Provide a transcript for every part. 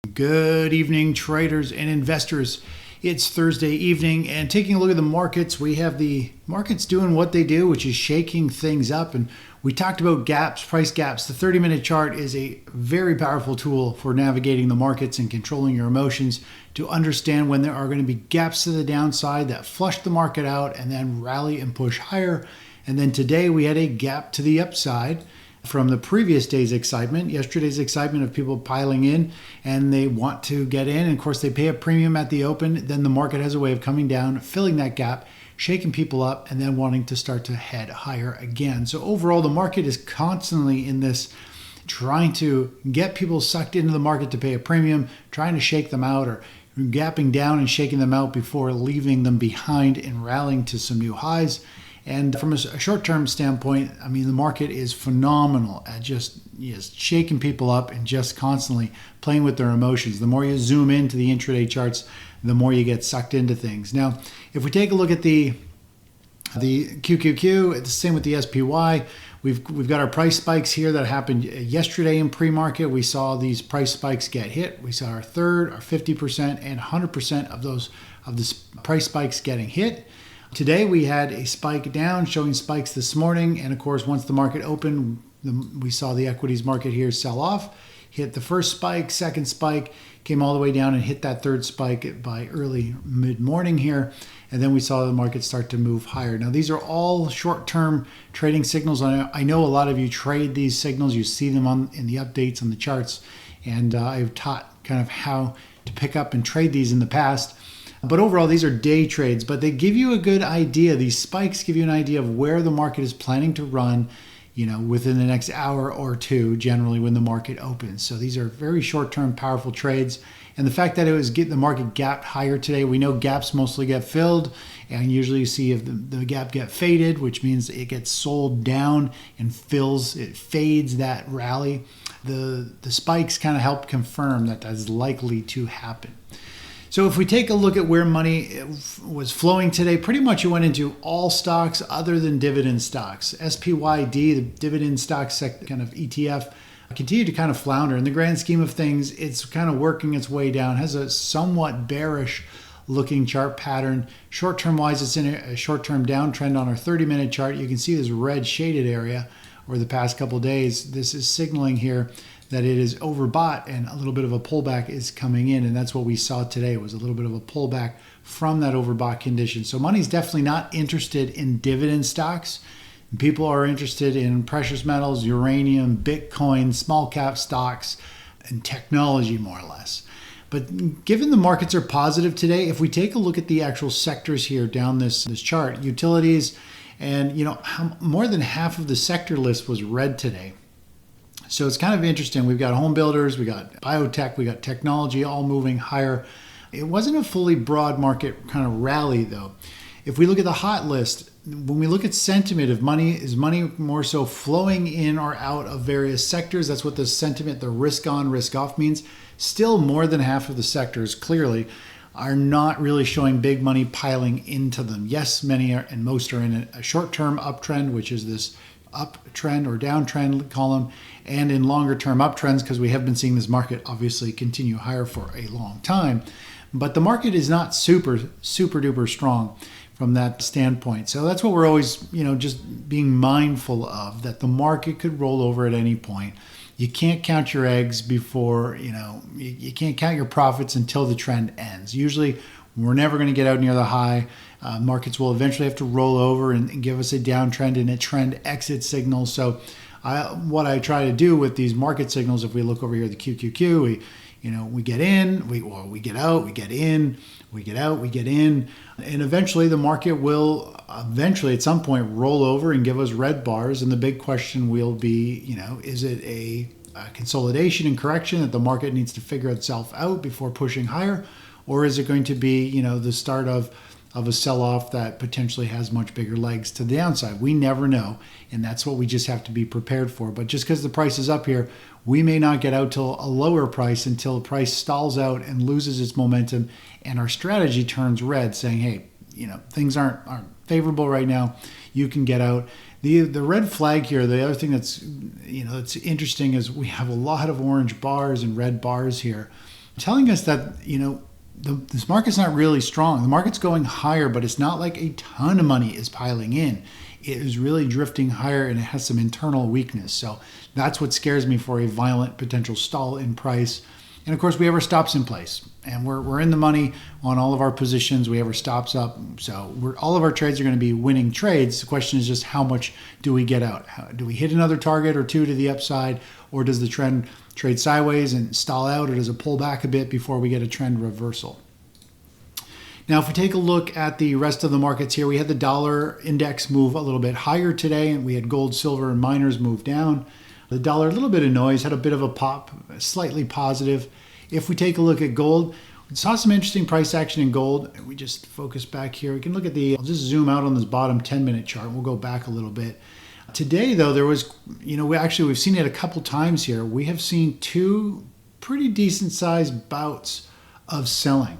Good evening, traders and investors. It's Thursday evening, and taking a look at the markets, we have the markets doing what they do, which is shaking things up. And we talked about gaps, price gaps. The 30-minute chart is a very powerful tool for navigating the markets and controlling your emotions to understand when there are going to be gaps to the downside that flush the market out and then rally and push higher. And then today we had a gap to the upside from the previous day's excitement, yesterday's excitement of people piling in and they want to get in. And of course, they pay a premium at the open. Then the market has a way of coming down, filling that gap, shaking people up, and then wanting to start to head higher again. So overall, the market is constantly in this trying to get people sucked into the market to pay a premium, trying to shake them out or gapping down and shaking them out before leaving them behind and rallying to some new highs. And from a short-term standpoint, I mean, the market is phenomenal at just shaking people up and just constantly playing with their emotions. The more you zoom into the intraday charts, the more you get sucked into things. Now, if we take a look at the QQQ, it's the same with the SPY. We've got our price spikes here that happened yesterday in pre-market. We saw these price spikes get hit. We saw our third, our 50%, and 100% of the price spikes getting hit. Today we had a spike down, showing spikes this morning, and of course once the market opened, we saw the equities market here sell off, hit the first spike, second spike, came all the way down and hit that third spike by early mid-morning here, and then we saw the market start to move higher. Now these are all short-term trading signals. I know a lot of you trade these signals, you see them in the updates on the charts, and I've taught kind of how to pick up and trade these in the past. But overall, these are day trades, but they give you a good idea. These spikes give you an idea of where the market is planning to run, within the next hour or two, generally when the market opens. So these are very short-term, powerful trades. And the fact that the market gapped higher today, we know gaps mostly get filled, and usually you see if the gap get faded, which means it gets sold down and it fades that rally. The spikes kind of help confirm that that's likely to happen. So if we take a look at where money was flowing today, pretty much it went into all stocks other than dividend stocks. SPYD, the dividend stocks kind of ETF, continued to kind of flounder. In the grand scheme of things, it's kind of working its way down, has a somewhat bearish looking chart pattern. Short-term wise, it's in a short-term downtrend on our 30-minute chart. You can see this red shaded area over the past couple of days. This is signaling here that it is overbought and a little bit of a pullback is coming in, and that's what we saw today. It was a little bit of a pullback from that overbought condition. So money's definitely not interested in dividend stocks. People are interested in precious metals, uranium, Bitcoin, small cap stocks, and technology more or less. But given the markets are positive today, if we take a look at the actual sectors here down this chart, utilities, and more than half of the sector list was red today. So it's kind of interesting. We've got home builders, we got biotech, we got technology all moving higher. It wasn't a fully broad market kind of rally though. If we look at the hot list, when we look at sentiment of money, is money more so flowing in or out of various sectors? That's what the sentiment, the risk on, risk off means. Still more than half of the sectors clearly are not really showing big money piling into them. Yes, many are, and most are in a short-term uptrend, which is this uptrend or downtrend column, and in longer term uptrends, because we have been seeing this market obviously continue higher for a long time. But the market is not super duper strong from that standpoint. So that's what we're always, just being mindful of, that the market could roll over at any point. You can't count your eggs before, you can't count your profits until the trend ends. Usually we're never going to get out near the high. Markets will eventually have to roll over and give us a downtrend and a trend exit signal. So what I try to do with these market signals, if we look over here at the QQQ, we get in, we get out, we get in, we get out, we get in, and eventually the market will at some point roll over and give us red bars. And the big question will be, is it a consolidation and correction that the market needs to figure itself out before pushing higher? Or is it going to be, the start of a sell-off that potentially has much bigger legs to the downside? We never know, and that's what we just have to be prepared for. But just because the price is up here, we may not get out till a lower price until the price stalls out and loses its momentum, and our strategy turns red, saying, hey, things aren't favorable right now. You can get out. The red flag here, the other thing that's interesting is we have a lot of orange bars and red bars here. telling us that, this market's not really strong. The market's going higher, but it's not like a ton of money is piling in. It is really drifting higher, and it has some internal weakness. So that's what scares me for a violent potential stall in price. And of course, we have our stops in place, and we're in the money on all of our positions. We have our stops up, so all of our trades are going to be winning trades. The question is just how much do we get out? Do we hit another target or two to the upside, or does the trend trade sideways and stall out, or does it pull back a bit before we get a trend reversal? Now, if we take a look at the rest of the markets here, we had the dollar index move a little bit higher today, and we had gold, silver, and miners move down. The dollar, a little bit of noise, had a bit of a pop, slightly positive. If we take a look at gold, we saw some interesting price action in gold. We just focus back here. We can look at I'll just zoom out on this bottom 10-minute chart. We'll go back a little bit. Today, though, there was, we've seen it a couple times here. We have seen two pretty decent sized bouts of selling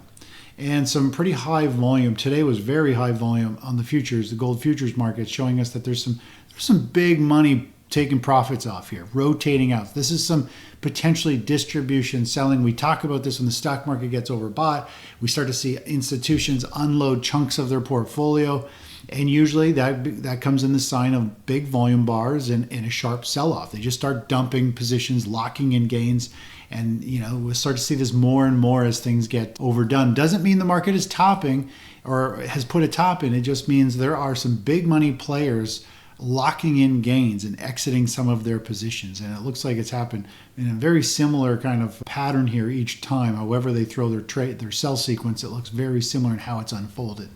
and some pretty high volume. Today was very high volume on the futures, the gold futures market, showing us that there's some big money taking profits off here, rotating out. This is some potentially distribution selling. We talk about this when the stock market gets overbought. We start to see institutions unload chunks of their portfolio. And usually that comes in the sign of big volume bars and a sharp sell-off. They just start dumping positions, locking in gains. And, we'll start to see this more and more as things get overdone. Doesn't mean the market is topping or has put a top in. It just means there are some big money players locking in gains and exiting some of their positions. And it looks like it's happened in a very similar kind of pattern here each time. However they throw their sell sequence, it looks very similar in how it's unfolded.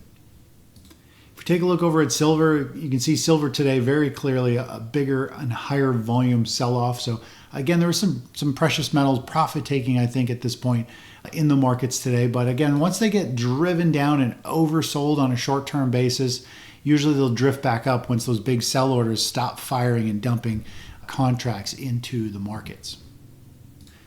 If we take a look over at silver, you can see silver today very clearly a bigger and higher volume sell-off. So again, there was some precious metals profit taking, I think, at this point in the markets today. But again, once they get driven down and oversold on a short-term basis, usually they'll drift back up once those big sell orders stop firing and dumping contracts into the markets.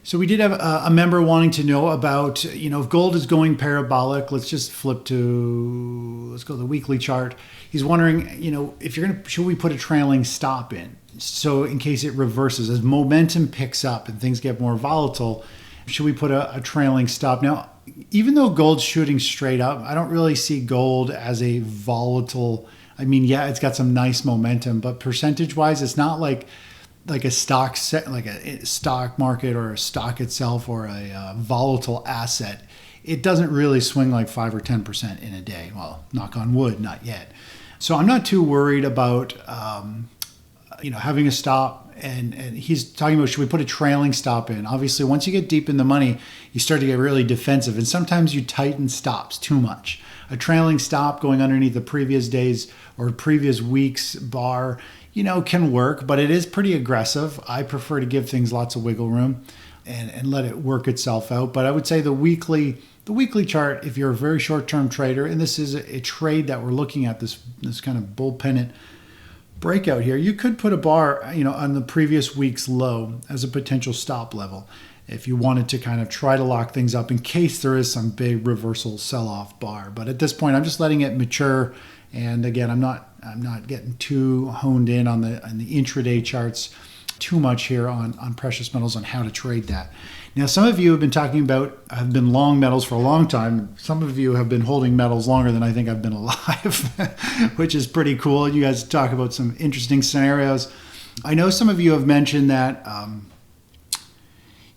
So we did have a member wanting to know about, if gold is going parabolic. Let's just let's go to the weekly chart. He's wondering, should we put a trailing stop in? So in case it reverses, as momentum picks up and things get more volatile, should we put a trailing stop? Now, even though gold's shooting straight up, I don't really see gold as a volatile. I mean, yeah, it's got some nice momentum, but percentage-wise, it's not like a stock market or a stock itself or a volatile asset. It doesn't really swing like 5 or 10% in a day. Well, knock on wood, not yet. So I'm not too worried about having a stop. And he's talking about, should we put a trailing stop in? Obviously, once you get deep in the money, you start to get really defensive. And sometimes you tighten stops too much. A trailing stop going underneath the previous days or previous week's bar, can work, but it is pretty aggressive. I prefer to give things lots of wiggle room and let it work itself out. But I would say the weekly chart, if you're a very short-term trader, and this is a trade that we're looking at, this kind of bull pennant breakout here, you could put a bar, on the previous week's low as a potential stop level if you wanted to kind of try to lock things up in case there is some big reversal sell-off bar. But at this point, I'm just letting it mature. And again, I'm not getting too honed in on the intraday charts too much here on precious metals, on how to trade that. Now, some of you have been long metals for a long time. Some of you have been holding metals longer than I think I've been alive, which is pretty cool. You guys talk about some interesting scenarios. I know some of you have mentioned that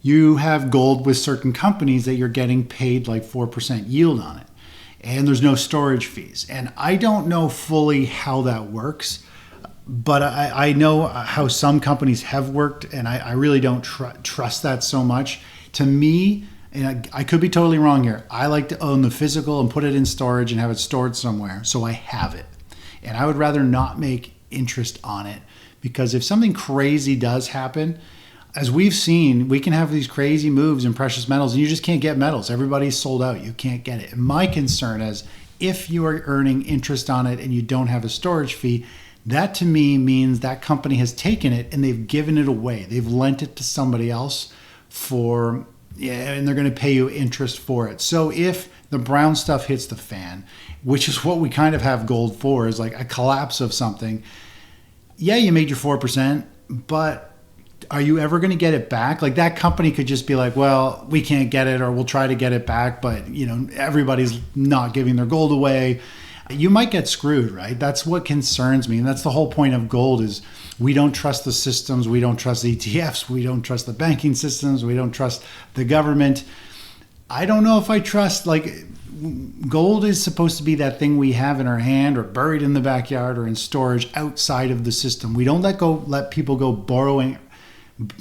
you have gold with certain companies that you're getting paid like 4% yield on it, and there's no storage fees. And I don't know fully how that works, but I know how some companies have worked, and I really don't trust that so much. To me, and I could be totally wrong here, I like to own the physical and put it in storage and have it stored somewhere so I have it. And I would rather not make interest on it, because if something crazy does happen, as we've seen, we can have these crazy moves in precious metals and you just can't get metals. Everybody's sold out. You can't get it. And my concern is if you are earning interest on it and you don't have a storage fee, that to me means that company has taken it and they've given it away. They've lent it to somebody else and they're going to pay you interest for it. So if the brown stuff hits the fan, which is what we kind of have gold for, is like a collapse of something, yeah, you made your 4%, but are you ever going to get it back? Like that company could just be like, well, we can't get it, or we'll try to get it back, but everybody's not giving their gold away. You might get screwed, right? That's what concerns me. And that's the whole point of gold is we don't trust the systems. We don't trust ETFs. We don't trust the banking systems. We don't trust the government. I don't know if I trust, gold is supposed to be that thing we have in our hand or buried in the backyard or in storage outside of the system. We don't let people go borrowing,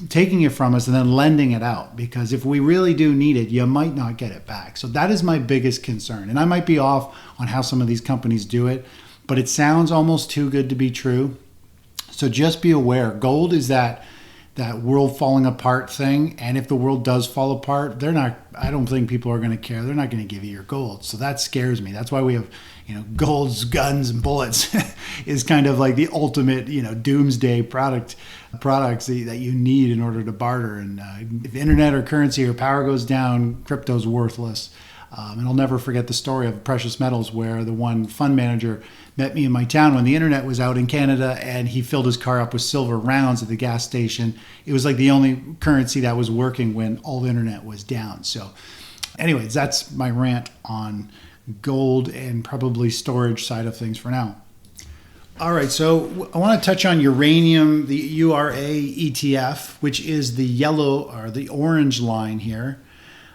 taking it from us and then lending it out, because if we really do need it, you might not get it back. So that is my biggest concern. And I might be off on how some of these companies do it, but it sounds almost too good to be true. So just be aware, gold is that world falling apart thing. And if the world does fall apart, I don't think people are going to care. They're not going to give you your gold. So that scares me. That's why we have, golds, guns, and bullets is kind of like the ultimate, doomsday products that you need in order to barter. And if internet or currency or power goes down, crypto's worthless. And I'll never forget the story of precious metals, where the one fund manager met me in my town when the internet was out in Canada, and he filled his car up with silver rounds at the gas station. It was like the only currency that was working when all the internet was down. So anyways, that's my rant on gold and probably storage side of things for now. All right, so I want to touch on uranium, the URA ETF, which is the yellow or the orange line here,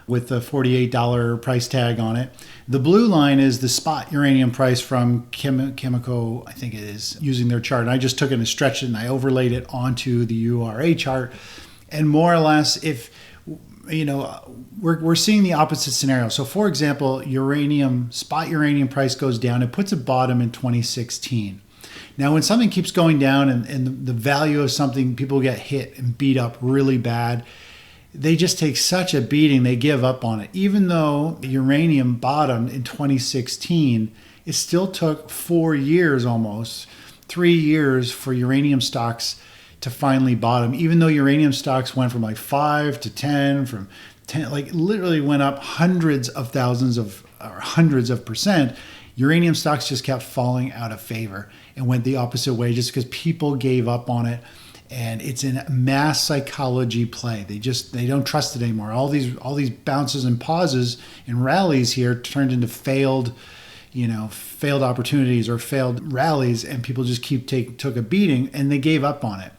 with the $48 price tag on it. The blue line is the spot uranium price from Chemico, I think it is, using their chart. And I just took it and stretched it and I overlaid it onto the URA chart. And more or less, if, we're seeing the opposite scenario. So for example, spot uranium price goes down, it puts a bottom in 2016. Now, when something keeps going down and the value of something, people get hit and beat up really bad, they just take such a beating, they give up on it. Even though uranium bottomed in 2016, it still took 4 years, almost 3 years, for uranium stocks to finally bottom. Even though uranium stocks went from 5 to 10, from 10, literally went up hundreds of percent, uranium stocks just kept falling out of favor and went the opposite way just because people gave up on it. And it's in mass psychology play. They don't trust it anymore. All these bounces and pauses and rallies here turned into failed opportunities or failed rallies, and people just took a beating and they gave up on it.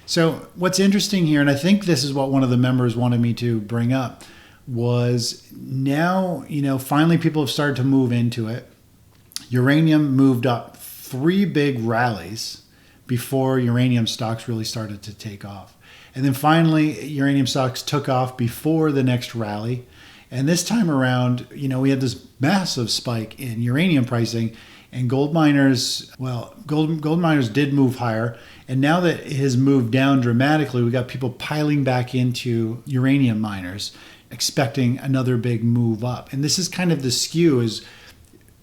So what's interesting here, and I think this is what one of the members wanted me to bring up, was now, finally people have started to move into it. Uranium moved up 3 big rallies before uranium stocks really started to take off. And then finally, uranium stocks took off before the next rally. And this time around, we had this massive spike in uranium pricing, and gold miners did move higher. And now that it has moved down dramatically, we got people piling back into uranium miners, expecting another big move up. And this is kind of the skew, is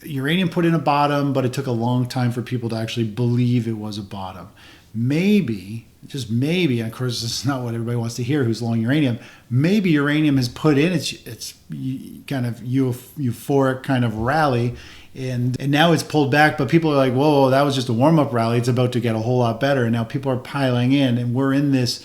uranium put in a bottom, but it took a long time for people to actually believe it was a bottom. Maybe, just maybe, and of course this is not what everybody wants to hear who's long uranium, maybe uranium has put in its kind of euphoric kind of rally, and now it's pulled back, but people are like, whoa, that was just a warm-up rally. It's about to get a whole lot better. And now people are piling in, and we're in this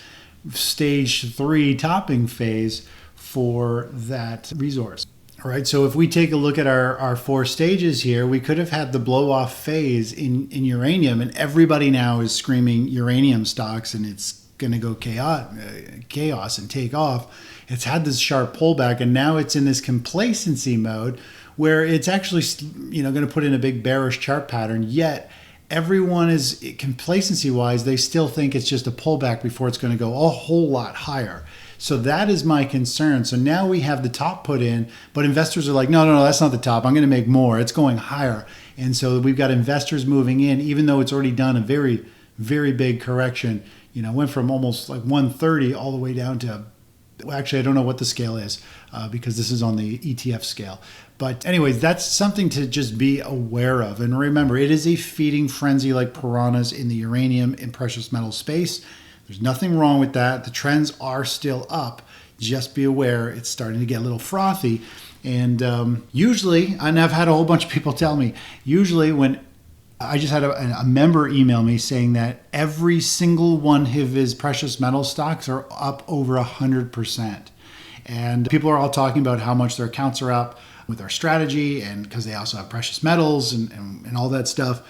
stage 3 topping phase for that resource. All right, so if we take a look at our 4 stages here, we could have had the blow-off phase in uranium, and everybody now is screaming uranium stocks, and it's going to go chaos and take off. It's had this sharp pullback, and now it's in this complacency mode where it's actually going to put in a big bearish chart pattern, yet everyone is, complacency-wise, they still think it's just a pullback before it's going to go a whole lot higher. So that is my concern. So now we have the top put in, but investors are like, no, that's not the top. I'm going to make more. It's going higher. And so we've got investors moving in, even though it's already done a very, very big correction. Went from almost 130 all the way down to, actually, I don't know what the scale is because this is on the ETF scale. But anyways, that's something to just be aware of. And remember, it is a feeding frenzy like piranhas in the uranium and precious metal space. There's nothing wrong with that. The trends are still up. Just be aware it's starting to get a little frothy. And usually, and I've had a whole bunch of people tell me, usually when I just had a member email me saying that every single one of his precious metal stocks are up over 100%. And people are all talking about how much their accounts are up with our strategy, and because they also have precious metals and all that stuff.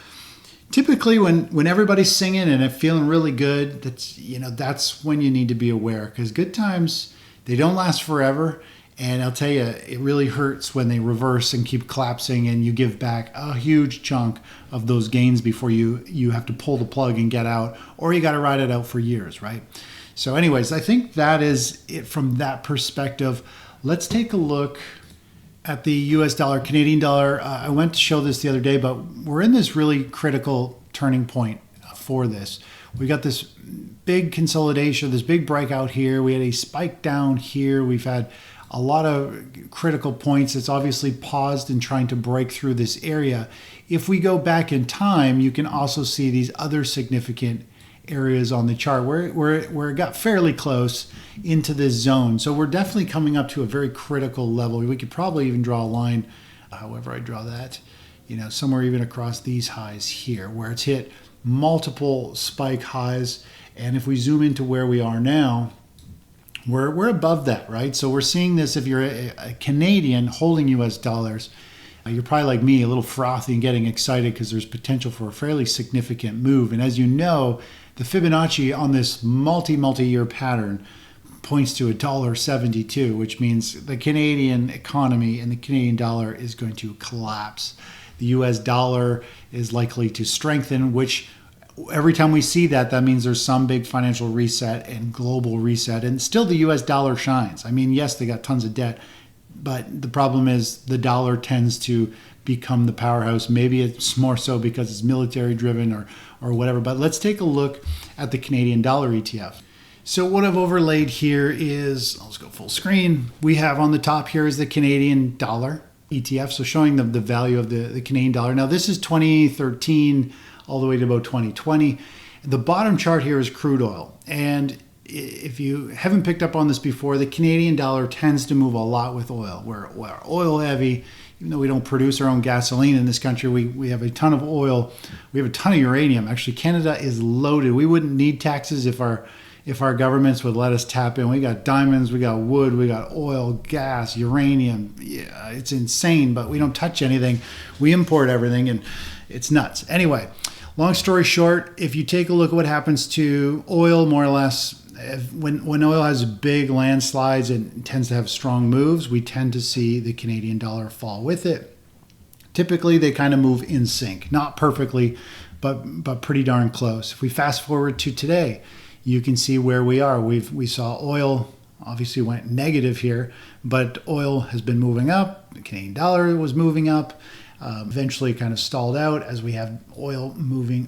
Typically when everybody's singing and feeling really good, that's when you need to be aware, because good times, they don't last forever. And I'll tell you, it really hurts when they reverse and keep collapsing and you give back a huge chunk of those gains before you have to pull the plug and get out, or you got to ride it out for years, right? So anyways, I think that is it from that perspective. Let's take a look at the US dollar, Canadian dollar. I went to show this the other day, but we're in this really critical turning point for this. We got this big consolidation, this big breakout here. We had a spike down here. We've had a lot of critical points. It's obviously paused in trying to break through this area. If we go back in time, you can also see these other significant areas on the chart where it got fairly close into this zone. So we're definitely coming up to a very critical level. We could probably even draw a line, however I draw that, somewhere even across these highs here, where it's hit multiple spike highs. And if we zoom into where we are now, we're above that, right? So we're seeing this. If you're a Canadian holding US dollars, you're probably like me, a little frothy and getting excited because there's potential for a fairly significant move. And as you know, the Fibonacci on this multi-year pattern points to $1.72, which means the Canadian economy and the Canadian dollar is going to collapse. The US dollar is likely to strengthen, which every time we see that, that means there's some big financial reset and global reset. And still the US dollar shines. I mean, yes, they got tons of debt, but the problem is the dollar tends to become the powerhouse. Maybe it's more so because it's military driven or whatever. But let's take a look at the Canadian dollar ETF. So what I've overlaid here is, let's go full screen. We have on the top here is the Canadian dollar ETF. So showing the value of the Canadian dollar. Now this is 2013 all the way to about 2020. The bottom chart here is crude oil. And if you haven't picked up on this before, the Canadian dollar tends to move a lot with oil. We're oil heavy. Even though we don't produce our own gasoline in this country, we have a ton of oil. We have a ton of uranium. Actually, Canada is loaded. We wouldn't need taxes if our governments would let us tap in. We got diamonds, we got wood, we got oil, gas, uranium. Yeah, it's insane, but we don't touch anything. We import everything, and it's nuts. Anyway, long story short, if you take a look at what happens to oil, more or less, when oil has big landslides and tends to have strong moves, we tend to see the Canadian dollar fall with it. Typically, they kind of move in sync. Not perfectly, but pretty darn close. If we fast forward to today, you can see where we are. We saw oil obviously went negative here, but oil has been moving up. The Canadian dollar was moving up. Eventually kind of stalled out as we have oil moving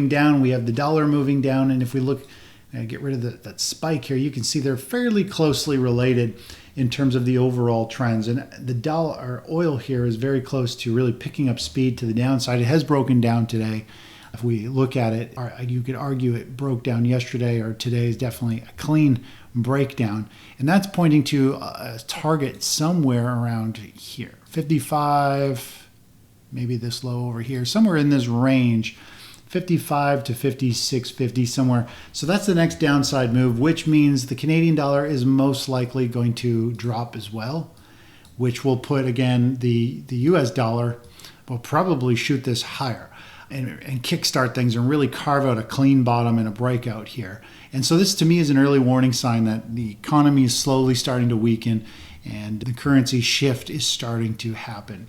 down. We have the dollar moving down. And if we look, get rid of that spike here, you can see they're fairly closely related in terms of the overall trends. And the dollar or oil here is very close to really picking up speed to the downside. It has broken down today. If we look at it, you could argue it broke down yesterday, or today is definitely a clean breakdown. And that's pointing to a target somewhere around here, 55, maybe this low over here, somewhere in this range, 55 to 56.50 somewhere. So that's the next downside move, which means the Canadian dollar is most likely going to drop as well, which will put, again, the US dollar will probably shoot this higher and kickstart things and really carve out a clean bottom and a breakout here. And so this to me is an early warning sign that the economy is slowly starting to weaken and the currency shift is starting to happen.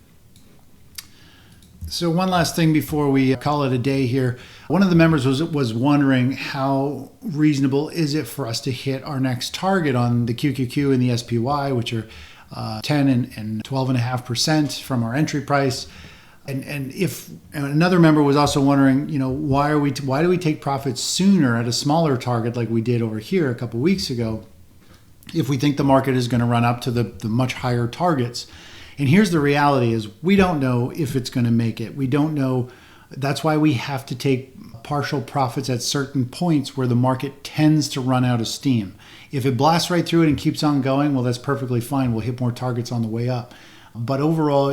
So one last thing before we call it a day here. One of the members was wondering how reasonable is it for us to hit our next target on the QQQ and the SPY, which are 10 and 12.5% from our entry price. And if another member was also wondering, why do we take profits sooner at a smaller target like we did over here a couple weeks ago, if we think the market is going to run up to the much higher targets? And here's the reality is we don't know if it's going to make it. We don't know. That's why we have to take partial profits at certain points where the market tends to run out of steam. If it blasts right through it and keeps on going, well, that's perfectly fine. We'll hit more targets on the way up. But overall,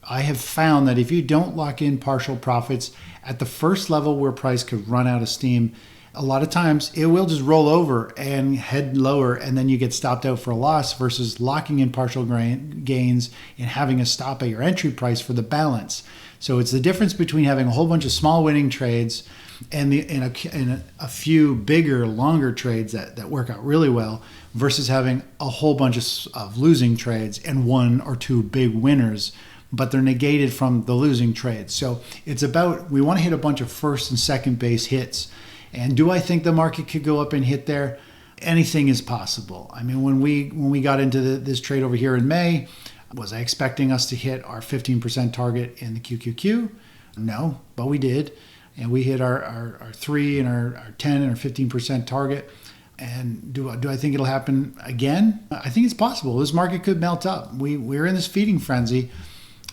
I have found that if you don't lock in partial profits at the first level where price could run out of steam, a lot of times it will just roll over and head lower, and then you get stopped out for a loss versus locking in partial gains and having a stop at your entry price for the balance. So it's the difference between having a whole bunch of small winning trades and a few bigger, longer trades that work out really well versus having a whole bunch of losing trades and one or two big winners, but they're negated from the losing trades. So it's about, we want to hit a bunch of first and second base hits. And do I think the market could go up and hit there? Anything is possible. I mean, when we got into this trade over here in May, was I expecting us to hit our 15% target in the QQQ? No, but we did. And we hit our 3 and our 10 and our 15% target. And do I think it'll happen again? I think it's possible. This market could melt up. We're in this feeding frenzy,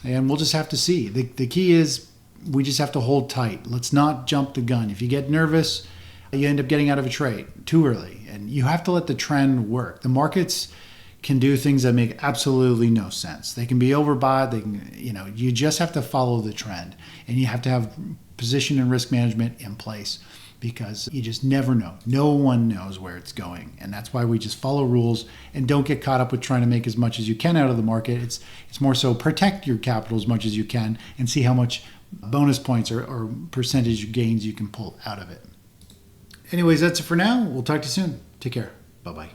and we'll just have to see. The key is we just have to hold tight. Let's not jump the gun. If you get nervous, you end up getting out of a trade too early. And you have to let the trend work. The markets can do things that make absolutely no sense. They can be overbought. They can, you just have to follow the trend, and you have to have position and risk management in place because you just never know. No one knows where it's going, and that's why we just follow rules and don't get caught up with trying to make as much as you can out of the market. It's more so protect your capital as much as you can and see how much bonus points or percentage gains you can pull out of it. Anyways, that's it for now. We'll talk to you soon. Take care. Bye-bye.